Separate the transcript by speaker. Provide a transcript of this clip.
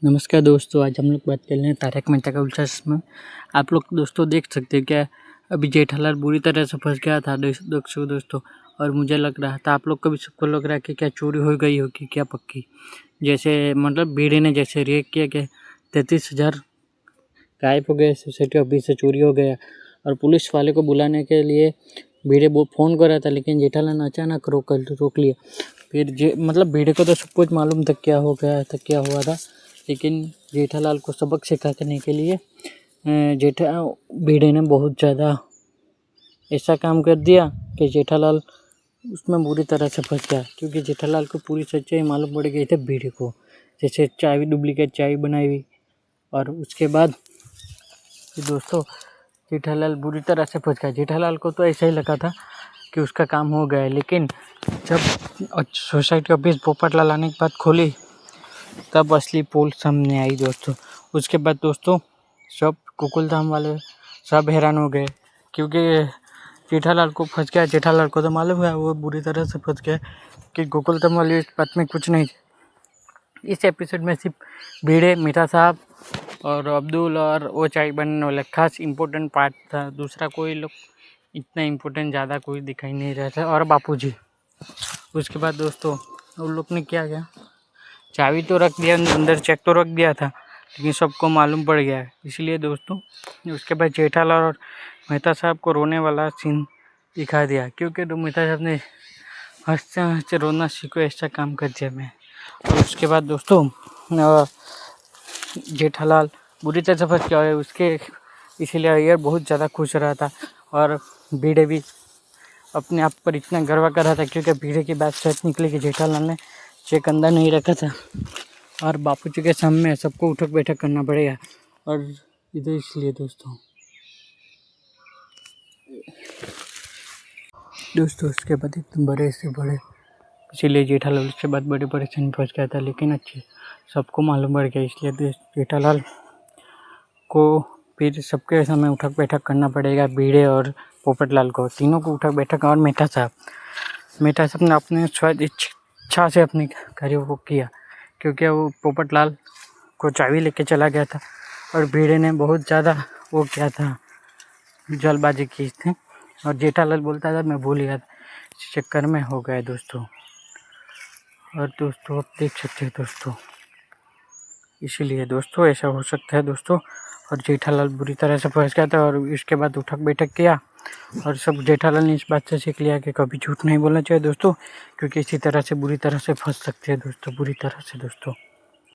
Speaker 1: नमस्कार दोस्तों, आज हम लोग बात कर रहे हैं तारक मेहता का उल्टा चश्मा। आप लोग दोस्तों देख सकते हैं क्या, अभी जेठालाल बुरी तरह से फंस गया था दोस्तों। और मुझे लग रहा था, आप लोग को भी सबको लग रहा है कि क्या चोरी हो गई होगी क्या पक्की। जैसे मतलब भीड़े ने जैसे रिएक्ट किया कि 33,000 गायब हो गए सोसाइटी ऑफिस से, चोरी हो गया। और पुलिस वाले को बुलाने के लिए भीड़े वो फ़ोन कर रहा था, लेकिन जेठालाल ने अचानक रोक लिया। फिर मतलब भीड़े को तो सब कुछ मालूम था क्या हो गया था, क्या हुआ था, लेकिन जेठालाल को सबक सिखाने के लिए भीड़े ने बहुत ज़्यादा ऐसा काम कर दिया कि जेठालाल उसमें बुरी तरह से फंस गया। क्योंकि जेठालाल को पूरी सच्चाई मालूम पड़ गई थी भीड़े को, जैसे चाय डुप्लीकेट चाय बनाई हुई। और उसके बाद दोस्तों जेठालाल बुरी तरह से फंस गया। जेठालाल को तो ऐसा ही लगा था कि उसका काम हो गया है, लेकिन जब सोसाइटी ऑफिस पोपटलाल आने के बाद खोली तब असली पोल सामने आई दोस्तों। उसके बाद दोस्तों सब गोकुलधाम वाले सब हैरान हो गए, क्योंकि जेठालाल को फंस गया। जेठालाल को तो मालूम है वो बुरी तरह से फंस गया कि गोकुलधाम वाली बात में कुछ नहीं। इस एपिसोड में सिर्फ भीड़े, मीठा साहब और अब्दुल और वो चाय बनने वाला खास इम्पोर्टेंट पार्ट था। दूसरा कोई लोग इतना इम्पोर्टेंट ज़्यादा कोई दिखाई नहीं रहा था, और बापूजी। उसके बाद दोस्तों उन लोग ने क्या किया, चाबी तो रख दिया अंदर, चेक तो रख दिया था, लेकिन सबको मालूम पड़ गया है। इसलिए दोस्तों उसके बाद जेठालाल और मेहता साहब को रोने वाला सीन दिखा दिया, क्योंकि मेहता साहब ने हंसते हंसते रोना सीखो, ऐसा काम कर दिया मैं। और उसके बाद दोस्तों जेठालाल बुरी तरह से फंस गया है उसके, इसीलिए अय्यर बहुत ज़्यादा खुश रहा था। और भीड़े भी अपने आप पर इतना गर्व कर रहा था, क्योंकि भीड़े की बात सच निकली कि जेठालाल ने चेक अंदर नहीं रखा था। और बापूजी के सामने सबको उठक बैठक करना पड़ेगा। और इधर इसलिए दोस्तों उसके बाद एकदम बड़े से बड़े, इसीलिए जेठालाल उसके बाद बड़े परेशानी फंस गया था, लेकिन अच्छे सबको मालूम पड़ गया। इसलिए जेठालाल को फिर सबके सामने उठक बैठक करना पड़ेगा। भीड़े और पोपटलाल को, तीनों को उठक बैठक। और मेहता साहब ने अपने स्वाद इच्छा से अपने कार्यों को किया, क्योंकि वो पोपटलाल को चाबी लेके चला गया था। और भीड़े ने बहुत ज़्यादा वो किया था, जल्दबाजी की थी। और जेठालाल बोलता था मैं भूल गया था, इस चक्कर में हो गया दोस्तों। और दोस्तों आप देख सकते हैं दोस्तों, इसीलिए दोस्तों ऐसा हो सकता है दोस्तों। और जेठालाल बुरी तरह से फंस गया था, और इसके बाद उठक बैठक किया। और सब जेठालाल ने इस बात से सीख लिया कि कभी झूठ नहीं बोलना चाहिए दोस्तों, क्योंकि इसी तरह से बुरी तरह से फंस सकते हैं दोस्तों, बुरी तरह से दोस्तों।